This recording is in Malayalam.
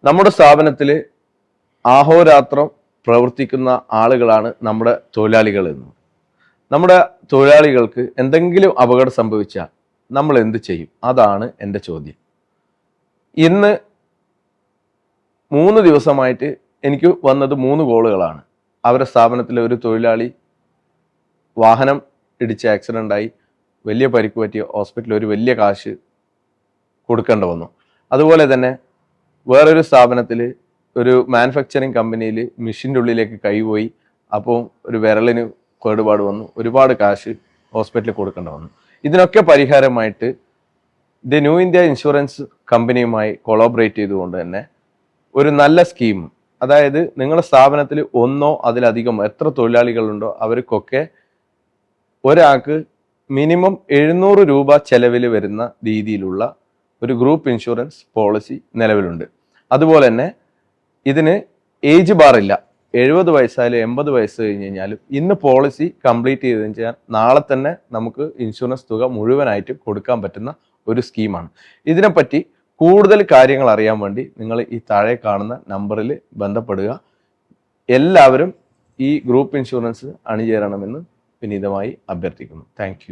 നമ്മുടെ സ്ഥാപനത്തിൽ ആഹോരാത്രം പ്രവർത്തിക്കുന്ന ആളുകളാണ് നമ്മുടെ തൊഴിലാളികൾ എന്ന്. നമ്മുടെ തൊഴിലാളികൾക്ക് എന്തെങ്കിലും അപകടം സംഭവിച്ചാൽ നമ്മൾ എന്ത് ചെയ്യും? അതാണ് എൻ്റെ ചോദ്യം. ഇന്ന് 3 ദിവസമായിട്ട് എനിക്ക് വന്നത് 3 കോളുകളാണ്. അവരുടെ സ്ഥാപനത്തിലെ ഒരു തൊഴിലാളി വാഹനം ഇടിച്ച് ആക്സിഡൻ്റ് ആയി വലിയ പരിക്ക് പറ്റിയ ഹോസ്പിറ്റലിൽ ഒരു വലിയ കാശ് കൊടുക്കേണ്ട വന്നു. അതുപോലെ തന്നെ വേറൊരു സ്ഥാപനത്തിൽ ഒരു മാനുഫാക്ചറിങ് കമ്പനിയിൽ മെഷീൻ്റെ ഉള്ളിലേക്ക് കൈപോയി, അപ്പോൾ ഒരു വിരലിന് കേടുപാട് വന്നു, ഒരുപാട് കാശ് ഹോസ്പിറ്റലിൽ കൊടുക്കേണ്ട വന്നു. ഇതിനൊക്കെ പരിഹാരമായിട്ട് ദി ന്യൂ ഇന്ത്യ ഇൻഷുറൻസ് കമ്പനിയുമായി കൊളാബറേറ്റ് ചെയ്തുകൊണ്ട് തന്നെ ഒരു നല്ല സ്കീം, അതായത് നിങ്ങളുടെ സ്ഥാപനത്തിൽ ഒന്നോ അതിലധികമോ എത്ര തൊഴിലാളികളുണ്ടോ അവർക്കൊക്കെ ഒരാൾക്ക് മിനിമം 700 രൂപ ചെലവിൽ വരുന്ന രീതിയിലുള്ള ഒരു ഗ്രൂപ്പ് ഇൻഷുറൻസ് പോളിസി നിലവിലുണ്ട്. അതുപോലെ തന്നെ ഇതിന് ഏജ് ബാർ ഇല്ല. 70 വയസ്സായാലും 80 വയസ്സ് കഴിഞ്ഞ് കഴിഞ്ഞാലും ഇന്ന് പോളിസി കംപ്ലീറ്റ് ചെയ്ത് കഴിഞ്ഞാൽ നാളെ തന്നെ നമുക്ക് ഇൻഷുറൻസ് തുക മുഴുവനായിട്ട് കൊടുക്കാൻ പറ്റുന്ന ഒരു സ്കീമാണ്. ഇതിനെപ്പറ്റി കൂടുതൽ കാര്യങ്ങൾ അറിയാൻ വേണ്ടി നിങ്ങൾ ഈ താഴെ കാണുന്ന നമ്പറിൽ ബന്ധപ്പെടുക. എല്ലാവരും ഈ ഗ്രൂപ്പ് ഇൻഷുറൻസ് അണിചേരണമെന്ന് വിനീതമായി അഭ്യർത്ഥിക്കുന്നു. Thank you.